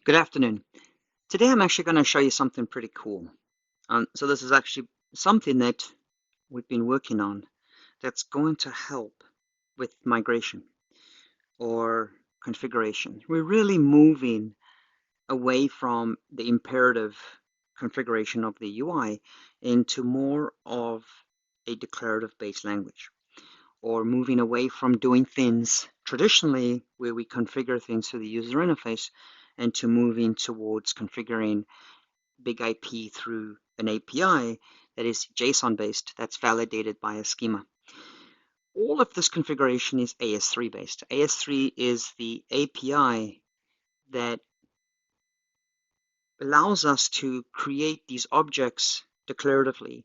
Good afternoon. Today I'm actually going to show you something pretty cool. So this is actually something that we've been working on that's going to help with migration or configuration. We're really moving away from the imperative configuration of the UI into more of a declarative-based language, or moving away from doing things traditionally where we configure things through the user interface and to moving towards configuring big IP through an API that is JSON-based, that's validated by a schema. All of this configuration is AS3 based. AS3 is the API that allows us to create these objects declaratively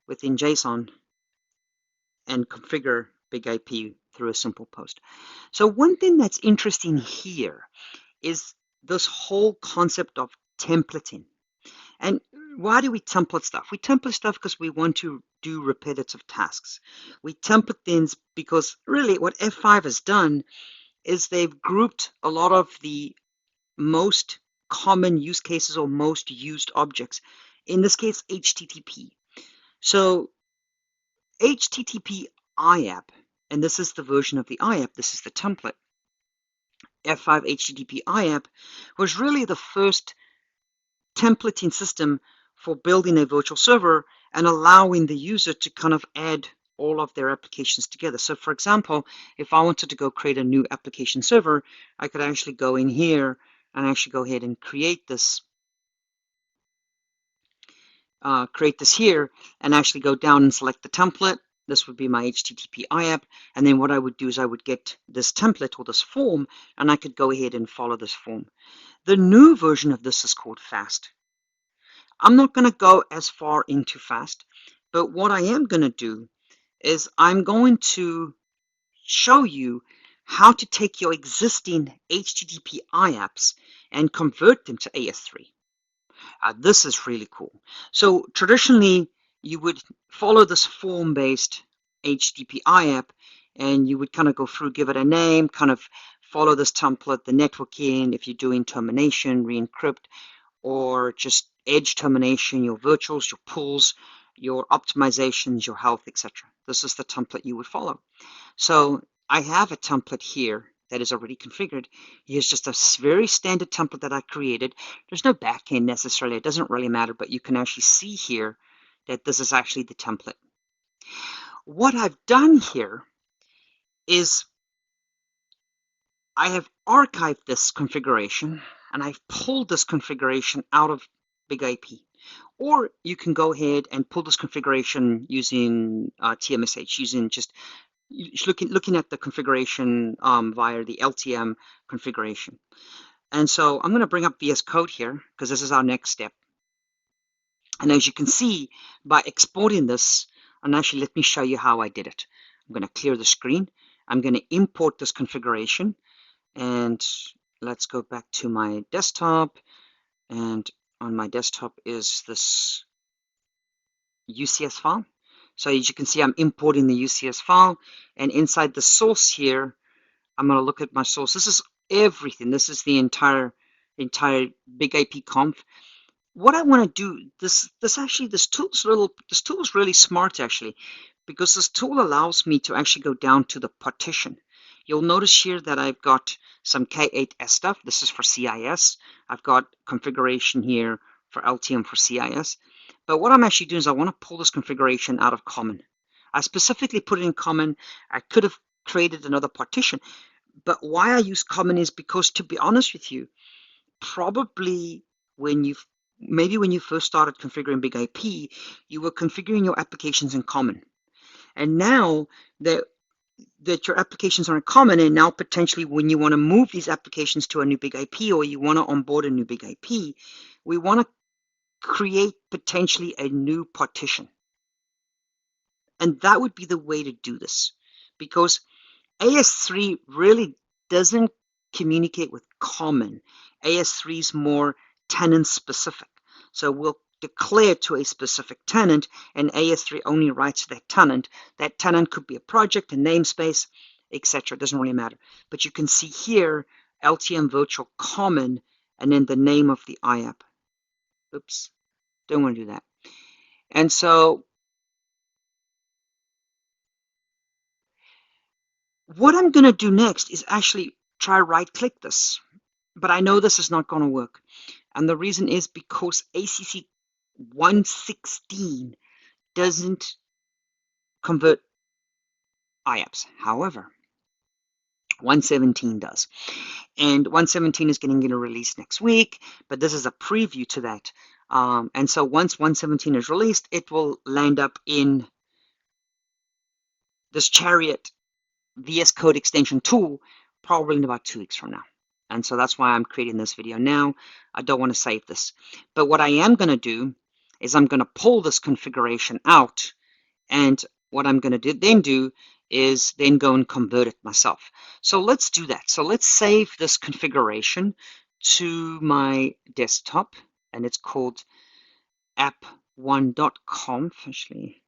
within JSON and configure big IP through a simple post. So one thing that's interesting here is this whole concept of templating. And why do we template stuff? We template stuff because we want to do repetitive tasks. We template things because really what F5 has done is they've grouped a lot of the most common use cases or most used objects. In this case, HTTP. So HTTP iAPP, and this is the version of the iAPP, this is the template. F5 HTTP iAPP was really the first templating system for building a virtual server and allowing the user to kind of add all of their applications together. So for example, if I wanted to go create a new application server, I could actually go in here and actually go ahead and create this here and actually go down and select the template. This would be my HTTP iAPP, and then what I would do is I would get this template or this form, and I could go ahead and follow this form. The new version of this is called Fast. I'm not going to go as far into Fast, but what I am going to do is I'm going to show you how to take your existing HTTP iApps and convert them to AS3. This is really cool. So traditionally, you would follow this form-based HTTP iAPP, and you would kind of go through, give it a name, kind of follow this template, the networking, if you're doing termination, re-encrypt, or just edge termination, your virtuals, your pools, your optimizations, your health, etc. This is the template you would follow. So I have a template here that is already configured. Here's just a very standard template that I created. There's no backend necessarily. It doesn't really matter, but you can actually see here that this is actually the template. What I've done here is I have archived this configuration and I've pulled this configuration out of Big IP. Or you can go ahead and pull this configuration using TMSH, using just looking at the configuration via the LTM configuration. And so I'm going to bring up VS Code here because this is our next step. And as you can see, by exporting this, and actually let me show you how I did it. I'm going to clear the screen. I'm going to import this configuration. And let's go back to my desktop. And on my desktop is this UCS file. So as you can see, I'm importing the UCS file, and inside the source here, I'm going to look at my source. This is everything. This is the entire Big IP conf. What I want to do, this tool is really smart actually, because this tool allows me to actually go down to the partition. You'll notice here that I've got some K8S stuff. This is for CIS. I've got configuration here for LTM for CIS. But what I'm actually doing is I want to pull this configuration out of common. I specifically put it in common. I could have created another partition. But why I use common is because, to be honest with you, probably when you first started configuring Big IP, you were configuring your applications in common. And now that your applications are in common, and now potentially when you want to move these applications to a new Big IP or you want to onboard a new Big IP, we want to create potentially a new partition. And that would be the way to do this, because AS3 really doesn't communicate with common. AS3 is more tenant specific. So we'll declare to a specific tenant, and AS3 only writes to that tenant. That tenant could be a project, a namespace, etc. It doesn't really matter. But you can see here LTM virtual common and then the name of the iAPP. Oops, don't want to do that. And so what I'm going to do next is actually try right-click this. But I know this is not going to work. And the reason is because ACC 116 doesn't convert iAPPs. However, 117 does. And 117 is getting a release next week, but this is a preview to that. And so once 117 is released, it will land up in this Chariot VS Code extension tool probably in about 2 weeks from now. And so that's why I'm creating this video now. I don't want to save this. But what I am going to do is I'm going to pull this configuration out, and what I'm going to do is then go and convert it myself. So let's do that. So let's save this configuration to my desktop, and it's called app1.conf. Actually,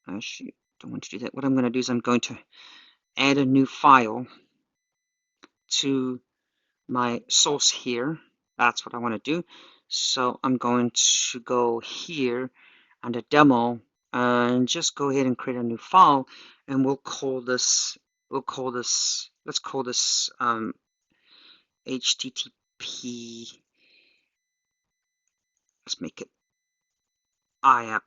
I don't want to do that. What I'm going to do is I'm going to add a new file to my source here. That's what I want to do. So I'm going to go here under demo and just go ahead and create a new file, and let's call this HTTP. Let's make it iAPP.conf.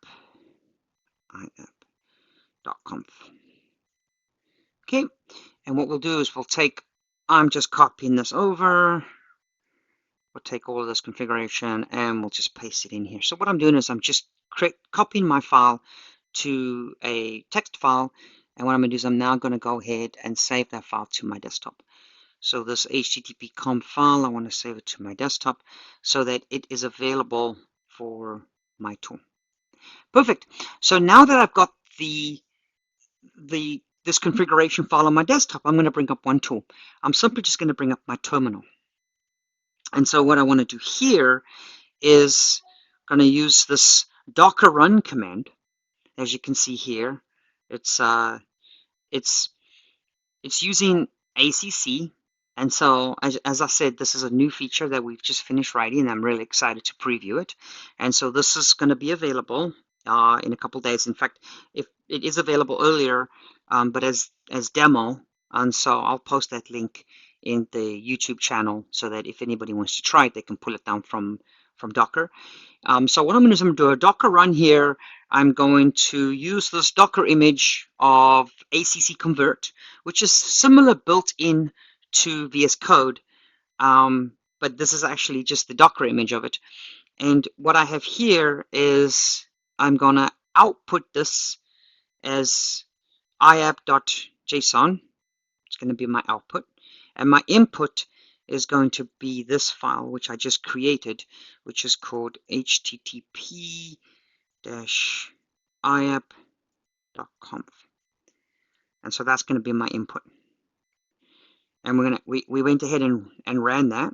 Okay, and what we'll do is I'm just copying this over. We'll take all of this configuration and we'll just paste it in here. So what I'm doing is I'm just copying my file to a text file, and what I'm going to do is I'm now going to go ahead and save that file to my desktop. So this HTTP conf file, I want to save it to my desktop so that it is available for my tool. Perfect. So now that I've got this configuration file on my desktop, I'm going to bring up one tool. I'm simply just going to bring up my terminal. And so what I want to do here is going to use this docker run command. As you can see here, it's using ACC. And so, as I said, this is a new feature that we've just finished writing, and I'm really excited to preview it. And so this is going to be available in a couple days. In fact, if it is available earlier, but as demo. And so I'll post that link in the YouTube channel so that if anybody wants to try it, they can pull it down from Docker. So what I'm going to do is I'm going to do a Docker run here. I'm going to use this Docker image of ACC convert, which is similar built in to VS Code, but this is actually just the Docker image of it. And what I have here is I'm going to output this as iAPP.json. It's going to be my output. And my input is going to be this file, which I just created, which is called http-iapp.conf. And so that's going to be my input. And we went ahead and ran that,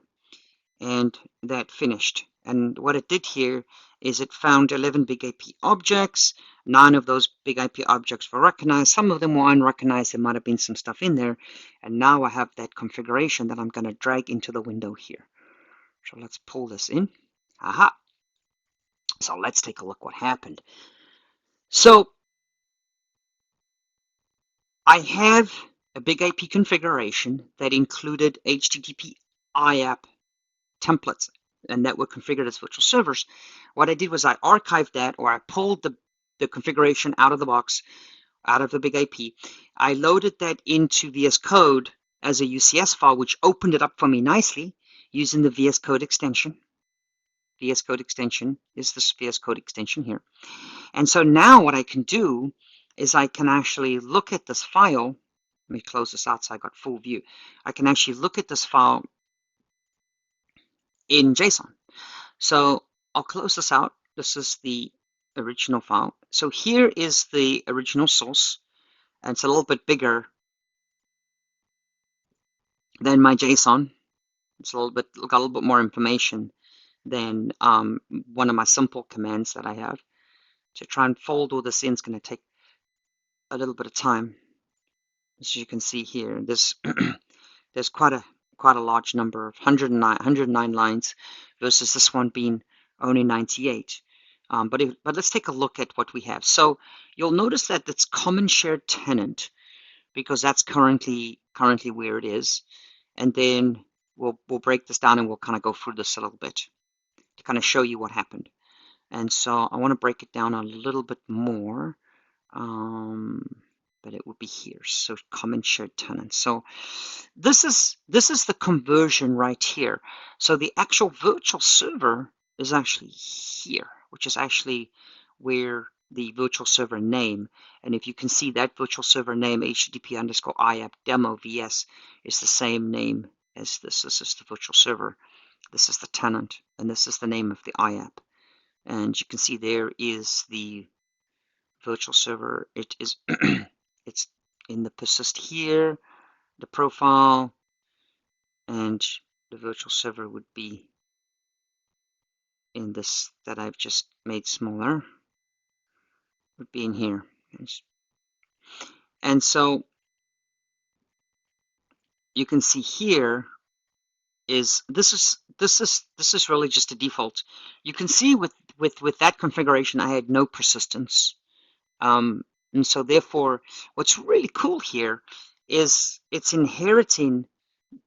and that finished. And what it did here is it found 11 big IP objects. 9 of those big IP objects were recognized. Some of them were unrecognized. There might have been some stuff in there. And now I have that configuration that I'm going to drag into the window here. So let's pull this in. Aha. So let's take a look what happened. So I have a big IP configuration that included HTTP iAPP templates, and that were configured as virtual servers. What I did was I archived that, or I pulled the configuration out of the box, out of the big IP. I loaded that into VS Code as a UCS file, which opened it up for me nicely using the VS Code extension. VS Code extension is this VS Code extension here. And so now what I can do is I can actually look at this file. Let me close this out so I got full view. I can actually look at this file in JSON. So I'll close this out. This is the original file. So here is the original source, and it's a little bit bigger than my JSON. It's got a little bit more information than one of my simple commands that I have. To try and fold all this in is going to take a little bit of time. As you can see here, there's quite a quite a large number of 109 lines versus this one being only 98. But let's take a look at what we have. So you'll notice that it's common shared tenant because that's currently where it is. And then we'll break this down and we'll kind of go through this a little bit to kind of show you what happened. And so I want to break it down a little bit more. But it would be here. So common shared tenant. So this is the conversion right here. So the actual virtual server is actually here, which is actually where the virtual server name, and if you can see that virtual server name, http underscore iAPP demo vs, is the same name as this. This is the virtual server. This is the tenant, and this is the name of the iAPP. And you can see there is the virtual server. It is it's in the persist here, the profile, and the virtual server would be in this that I've just made smaller, would be in here. And so you can see here is this is really just a default. You can see with that configuration I had no persistence. And so therefore what's really cool here is it's inheriting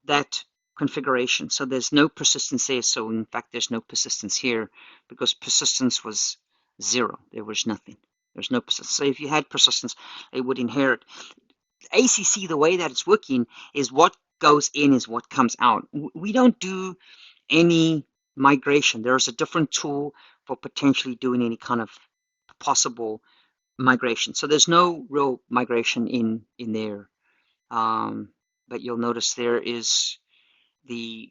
that configuration. So there's no persistence there. So in fact, there's no persistence here because persistence was 0. There was nothing. There's no persistence. So if you had persistence, it would inherit. ACC, the way that it's working is what goes in is what comes out. We don't do any migration. There's a different tool for potentially doing any kind of possible migration. So there's no real migration in there. But you'll notice there is the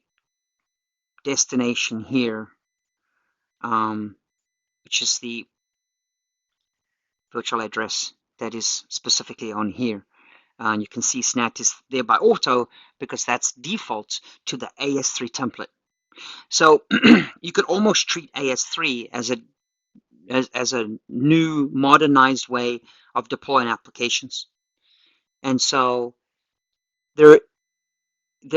destination here, which is the virtual address that is specifically on here. And you can see SNAT is there by auto because that's default to the AS3 template. So you could almost treat AS3 as a new modernized way of deploying applications. And so there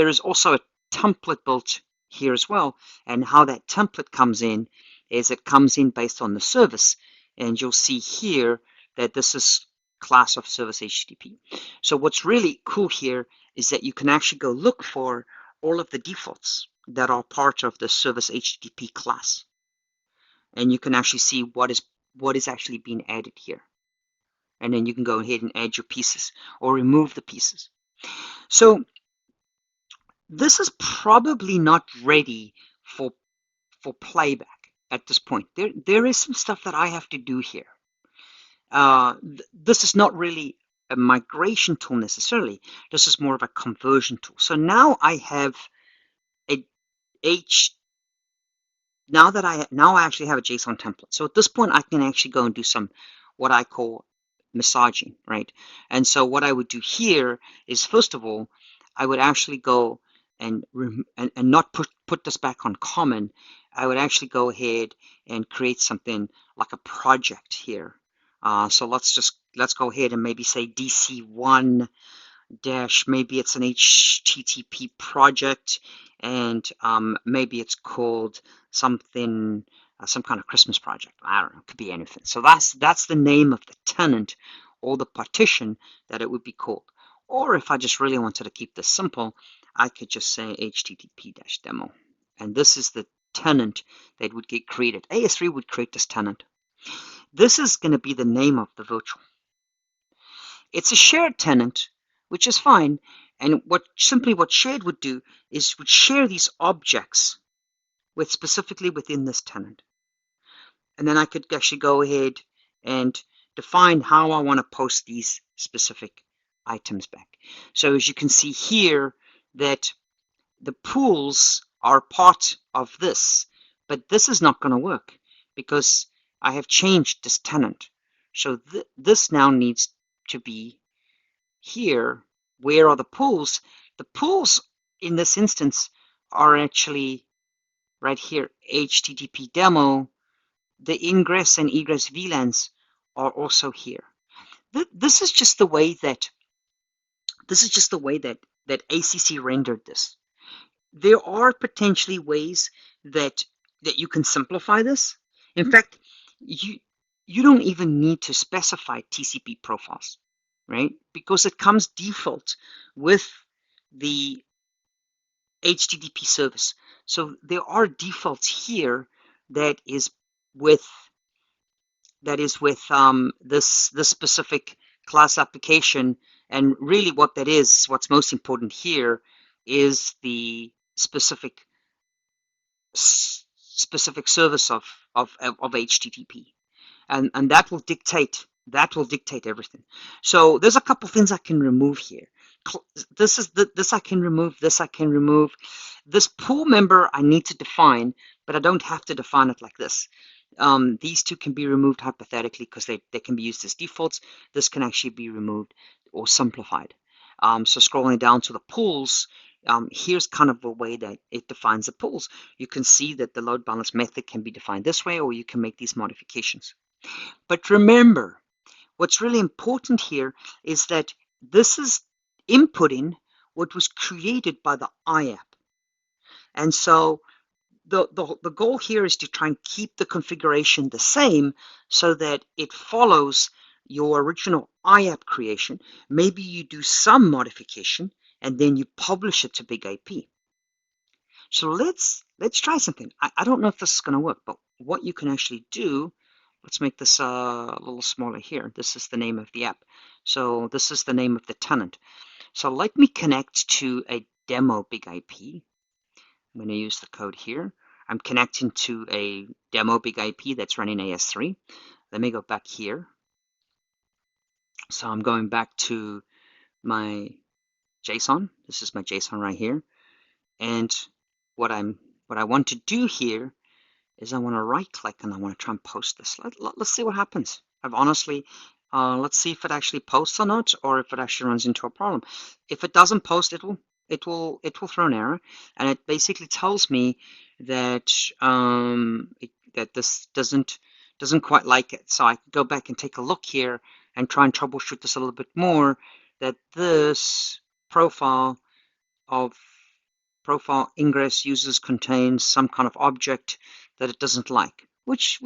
is also a template built here as well. And how that template comes in is it comes in based on the service. And you'll see here that this is class of service HTTP. So what's really cool here is that you can actually go look for all of the defaults that are part of the service HTTP class. And you can actually see what is actually being added here. And then you can go ahead and add your pieces or remove the pieces. So this is probably not ready for playback at this point. There is some stuff that I have to do here. This is not really a migration tool necessarily. This is more of a conversion tool. So now I have now I actually have a JSON template. So at this point I can actually go and do some what I call massaging, right? And so what I would do here is, first of all, I would actually go and not put this back on common. I would actually go ahead and create something like a project here. So let's go ahead and maybe say DC1 dash, maybe it's an HTTP project, and maybe it's called something, some kind of Christmas project. I don't know, it could be anything. So that's the name of the tenant or the partition that it would be called. Or if I just really wanted to keep this simple, I could just say http-demo. And this is the tenant that would get created. AS3 would create this tenant. This is going to be the name of the virtual. It's a shared tenant, which is fine. And what shared would do is would share these objects with specifically within this tenant. And then I could actually go ahead and define how I want to post these specific items back. So as you can see here that the pools are part of this, but this is not going to work because I have changed this tenant. So this now needs to be here. Where are the pools? The pools in this instance are actually right here, HTTP demo. The ingress and egress VLANs are also here. This is just the way that ACC rendered this. there are potentially ways that you can simplify this. In fact, you don't even need to specify TCP profiles, right? Because it comes default with the HTTP service. So there are defaults here that is with this specific class application, and really what that is, what's most important here, is the specific service of HTTP, and that will dictate everything. So there's a couple things I can remove here. This I can remove. This I can remove. This pool member I need to define, but I don't have to define it like this. These two can be removed hypothetically because they can be used as defaults. This can actually be removed or simplified. So scrolling down to the pools, here's kind of a way that it defines the pools. You can see that the load balance method can be defined this way, or you can make these modifications. But remember, what's really important here is that this is inputting what was created by the iAPP. And so the goal here is to try and keep the configuration the same so that it follows your original iAPP creation. Maybe you do some modification and then you publish it to Big IP. So let's try something. I don't know if this is going to work, but what you can actually do, let's make this a little smaller here. This is the name of the app. So this is the name of the tenant. So let me connect to a demo Big IP. I'm going to use the code here. I'm connecting to a demo Big IP that's running AS3. Let me go back here. So I'm going back to my JSON. This is my JSON right here. And what I want to do here is I want to right click and I want to try and post this. Let's see what happens. I've honestly, let's see if it actually posts or not, or if it actually runs into a problem. If it doesn't post, it will throw an error, and it basically tells me that that this doesn't quite like it. So I can go back and take a look here and try and troubleshoot this a little bit more. That this profile ingress users contains some kind of object that it doesn't like, which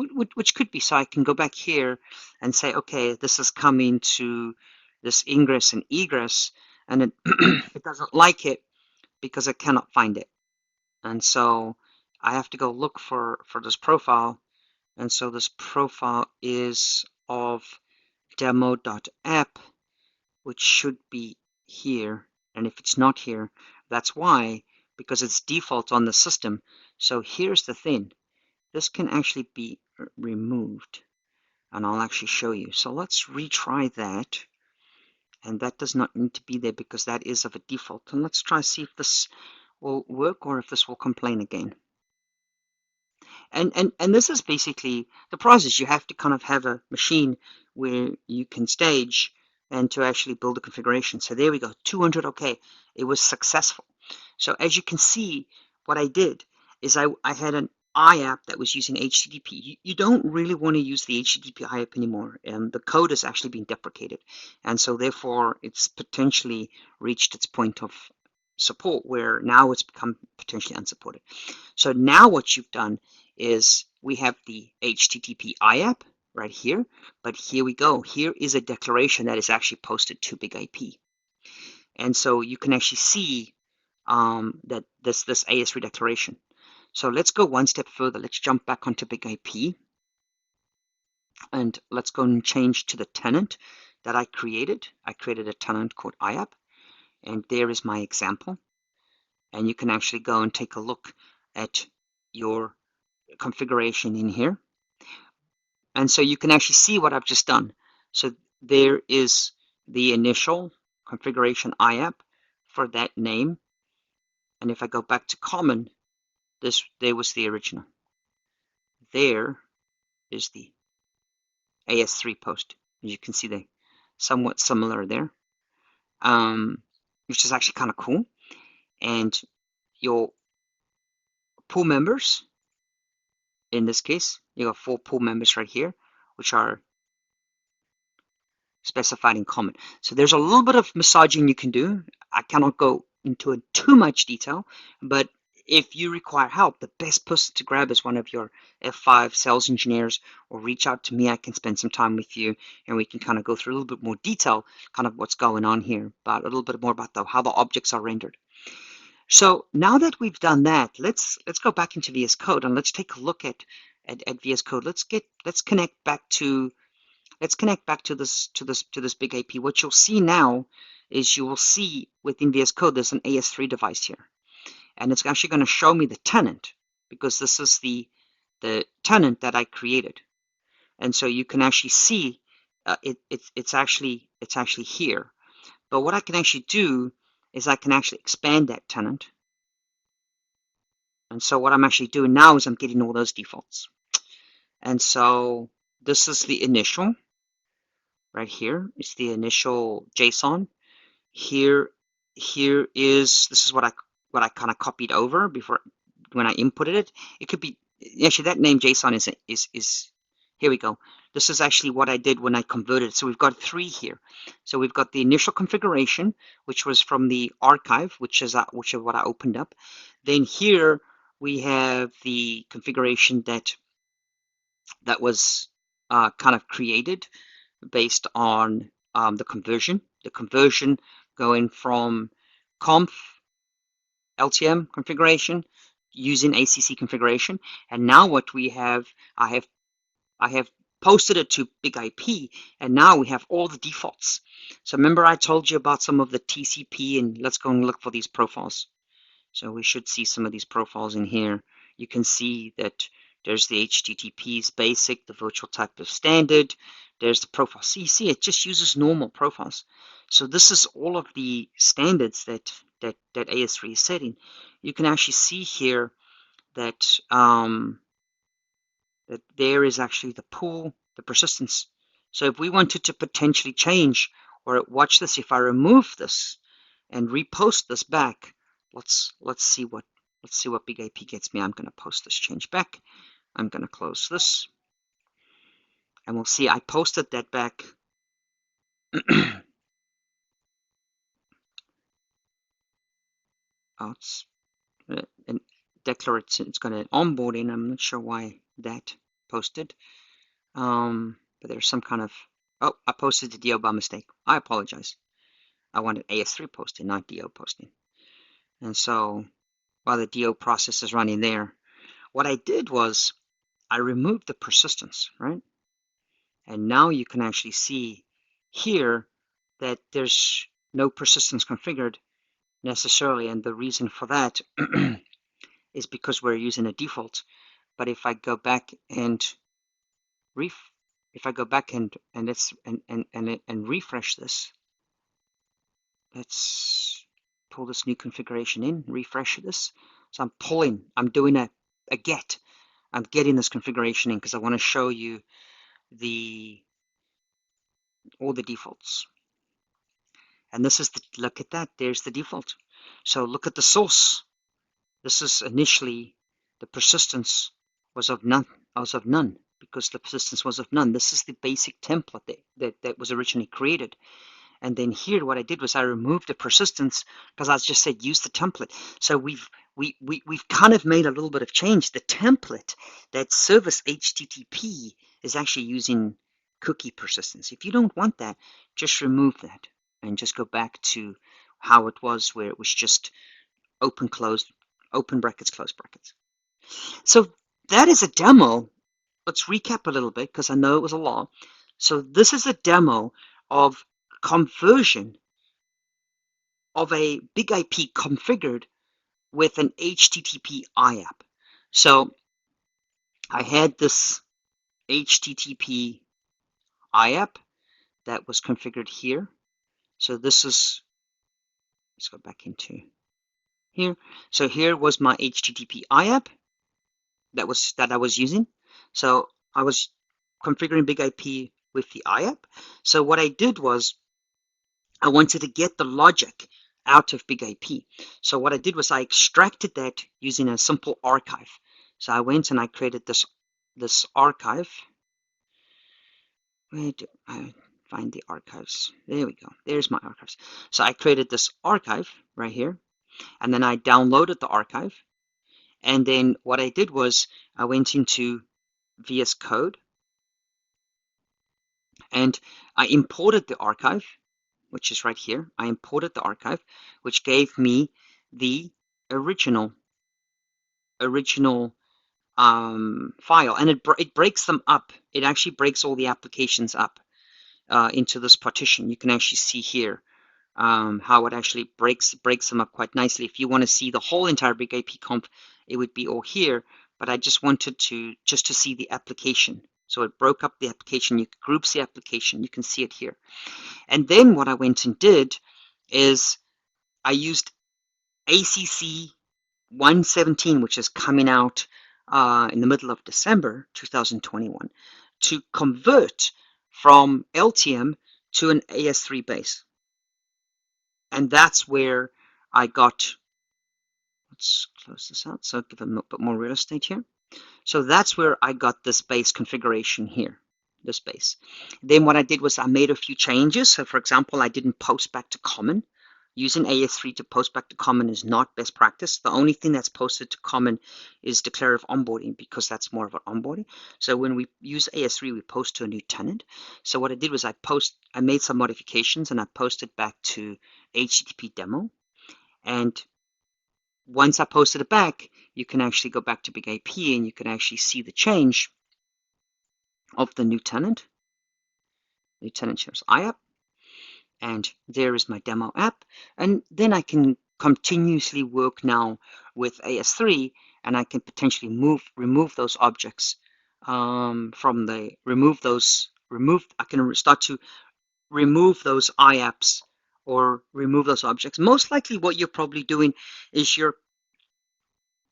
could be. So I can go back here and say, okay, this is coming to this ingress and egress, and it it doesn't like it because it cannot find it. And so I have to go look for this profile. And so this profile is of demo.app, which should be here. And if it's not here, that's why, because it's default on the system. So here's the thing. This can actually be removed, and I'll actually show you. So let's retry that. And that does not need to be there because that is of a default. And let's try to see if this will work or if this will complain again. And this is basically the process. You have to kind of have a machine where you can stage and to actually build a configuration. So there we go, 200, okay, it was successful. So as you can see, what I did is I had an iAPP that was using HTTP. You don't really want to use the HTTP iAPP anymore, and the code has actually been deprecated. And so therefore, it's potentially reached its point of support where now it's become potentially unsupported. So now what you've done is we have the HTTP iAPP right here, but here we go. Here is a declaration that is actually posted to Big IP. And so you can actually see that this AS3 declaration. So let's go one step further. Let's jump back onto Big IP. And let's go and change to the tenant that I created. I created a tenant called iAPP. And there is my example. And you can actually go and take a look at your configuration in here. And so you can actually see what I've just done. So there is the initial configuration iAPP for that name. And if I go back to common, there was the original. There is the AS3 post. As you can see, they're somewhat similar there, which is actually kind of cool. And your pool members, in this case, you have 4 pool members right here, which are specified in common. So there's a little bit of massaging you can do. I cannot go into it too much detail, but if you require help, the best person to grab is one of your F5 sales engineers, or reach out to me. I can spend some time with you and we can kind of go through a little bit more detail, kind of what's going on here, but a little bit more about how the objects are rendered. So now that we've done that, let's go back into VS Code and let's take a look at VS Code. Let's connect back to this big AP. What you'll see now is you will see within VS Code there's an AS3 device here, and it's actually going to show me the tenant, because this is the tenant that I created, and so you can actually see it's actually here. But what I can actually do is I can actually expand that tenant. And so what I'm actually doing now is I'm getting all those defaults. And so this is the initial right here. It's the initial JSON. Here is, this is what I kind of copied over before when I inputted it. It could be actually that name JSON is here we go. This is actually what I did when I converted it. So we've got 3 here. So we've got the initial configuration, which was from the archive, which is what I opened up. Then here we have the configuration that was kind of created based on the conversion going from conf LTM configuration using ACC configuration. And now what we have, I have posted it to Big IP, and now we have all the defaults. So remember I told you about some of the TCP, and let's go and look for these profiles. So we should see some of these profiles in here. You can see that there's the HTTP's basic, the virtual type of standard. There's the profile. See, it just uses normal profiles. So this is all of the standards that AS3 is setting. You can actually see here that that there is actually the pool, the persistence. So if we wanted to potentially change, or watch this, if I remove this and repost this back, let's see what Big AP gets me. I'm going to post this change back. I'm going to close this, and we'll see I posted that back. It's declarative. It's going to onboard in. I'm not sure why that posted. But there's some kind of, oh, I posted the DO by mistake. I apologize. I wanted AS3 posting, not DO posting. And so while the DO process is running there, what I did was I removed the persistence, right? And now you can actually see here that there's no persistence configured necessarily. And the reason for that is because we're using a default. But if I go back and refresh this, let's pull this new configuration in, refresh this. So I'm doing a get. I'm getting this configuration in because I want to show you all the defaults. And this is look at that, there's the default. So look at the source. This is initially the persistence was of none, because the persistence was of none. This is the basic template that was originally created. And then here, what I did was I removed the persistence because I just said use the template. So we've kind of made a little bit of change. The template that service HTTP is actually using cookie persistence. If you don't want that, just remove that and just go back to how it was, where it was just open, close, open brackets, close brackets. So that is a demo. Let's recap a little bit because I know it was a lot. So this is a demo of conversion of a Big IP configured with an HTTP iAPP. So I had this HTTP iAPP that was configured here. So this is, let's go back into here. So here was my HTTP iAPP that I was using. So I was configuring Big IP with the iAPP. So what I did was I wanted to get the logic out of Big IP. So what I did was I extracted that using a simple archive. So I went and I created this archive. Where do I find the archives? There we go. There's my archives. So I created this archive right here, and then I downloaded the archive, And then what I did was I went into VS Code and I imported the archive, which is right here. I imported the archive, which gave me the original file, and it breaks them up. It actually breaks all the applications up into this partition. You can actually see here how it actually breaks them up quite nicely. If you want to see the whole entire big AP comp, it would be all here, but I just wanted to see the application. So it broke up the application. You groups the application. You can see it here. And then what I went and did is I used ACC 117, which is coming out in the middle of December 2021, to convert from LTM to an AS3 base. And that's where I got, let's close this out so give them a bit more real estate here. So that's where I got this base configuration here, this base. Then what I did was I made a few changes. So for example, I didn't post back to common. Using AS3 to post back to common is not best practice. The only thing that's posted to common is declarative onboarding, because that's more of an onboarding. So when we use AS3, we post to a new tenant. So what I did was I made some modifications and I posted back to HTTP demo. And once I posted it back, you can actually go back to Big AP and you can actually see the change of the new tenant. New tenant shows iAPP. And there is my demo app. And then I can continuously work now with AS3, and I can potentially remove those objects I can start to remove those iApps or remove those objects. Most likely what you're probably doing is you're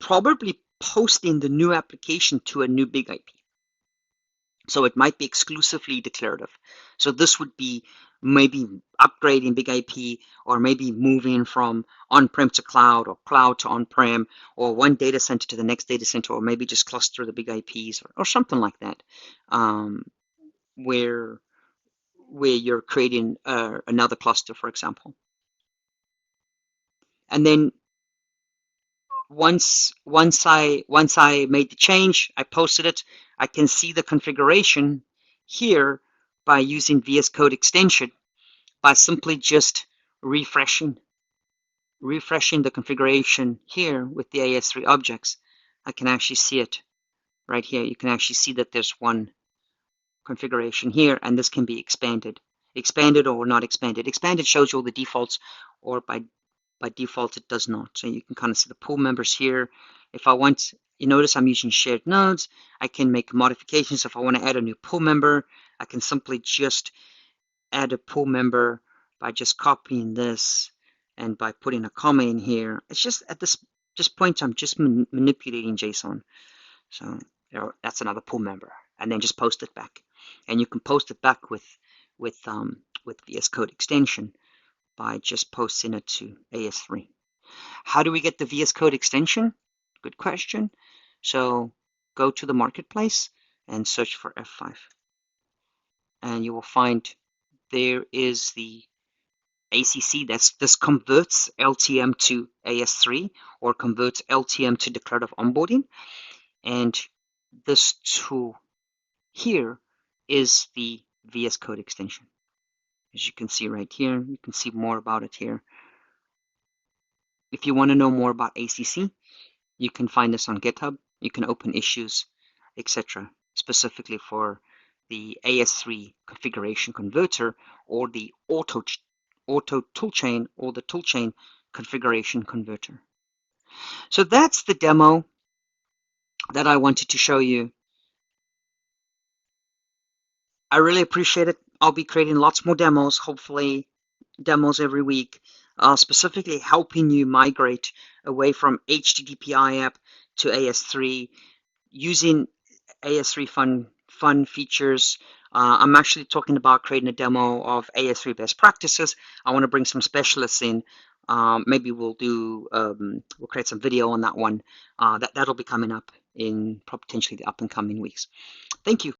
probably posting the new application to a new big IP. So it might be exclusively declarative. So this would be maybe upgrading big IP, or maybe moving from on-prem to cloud, or cloud to on-prem, or one data center to the next data center, or maybe just cluster the big IPs, or something like that, where you're creating another cluster, for example. And then once I made the change, I posted it. I can see the configuration here by using VS Code extension, by simply just refreshing the configuration here with the AS3 objects. I can actually see it right here. You can actually see that there's one configuration here, and this can be expanded or not expanded. Expanded shows you all the defaults, or by default it does not. So you can kind of see the pool members here. If I want, you notice I'm using shared nodes. I can make modifications. If I want to add a new pool member, I can simply just add a pool member by just copying this and by putting a comma in here. It's just at this point I'm just manipulating JSON. So that's another pool member, and then just post it back. And you can post it back with VS Code extension by just posting it to AS3. How do we get the VS Code extension? Good question. So go to the marketplace and search for F5, and you will find there is the ACC. This converts LTM to AS3, or converts LTM to declarative onboarding. And this tool here is the VS Code extension. As you can see right here, you can see more about it here. If you want to know more about ACC, you can find this on GitHub. You can open issues, etc., specifically for the AS3 configuration converter, or the auto toolchain, or the toolchain configuration converter. So that's the demo that I wanted to show you. I really appreciate it. I'll be creating lots more demos, hopefully demos every week, specifically helping you migrate away from HTTP iAPP to AS3 using AS3 fun features. I'm actually talking about creating a demo of AS3 best practices. I want to bring some specialists in. Maybe we'll create some video on that one. That'll be coming up in potentially the up and coming weeks. Thank you.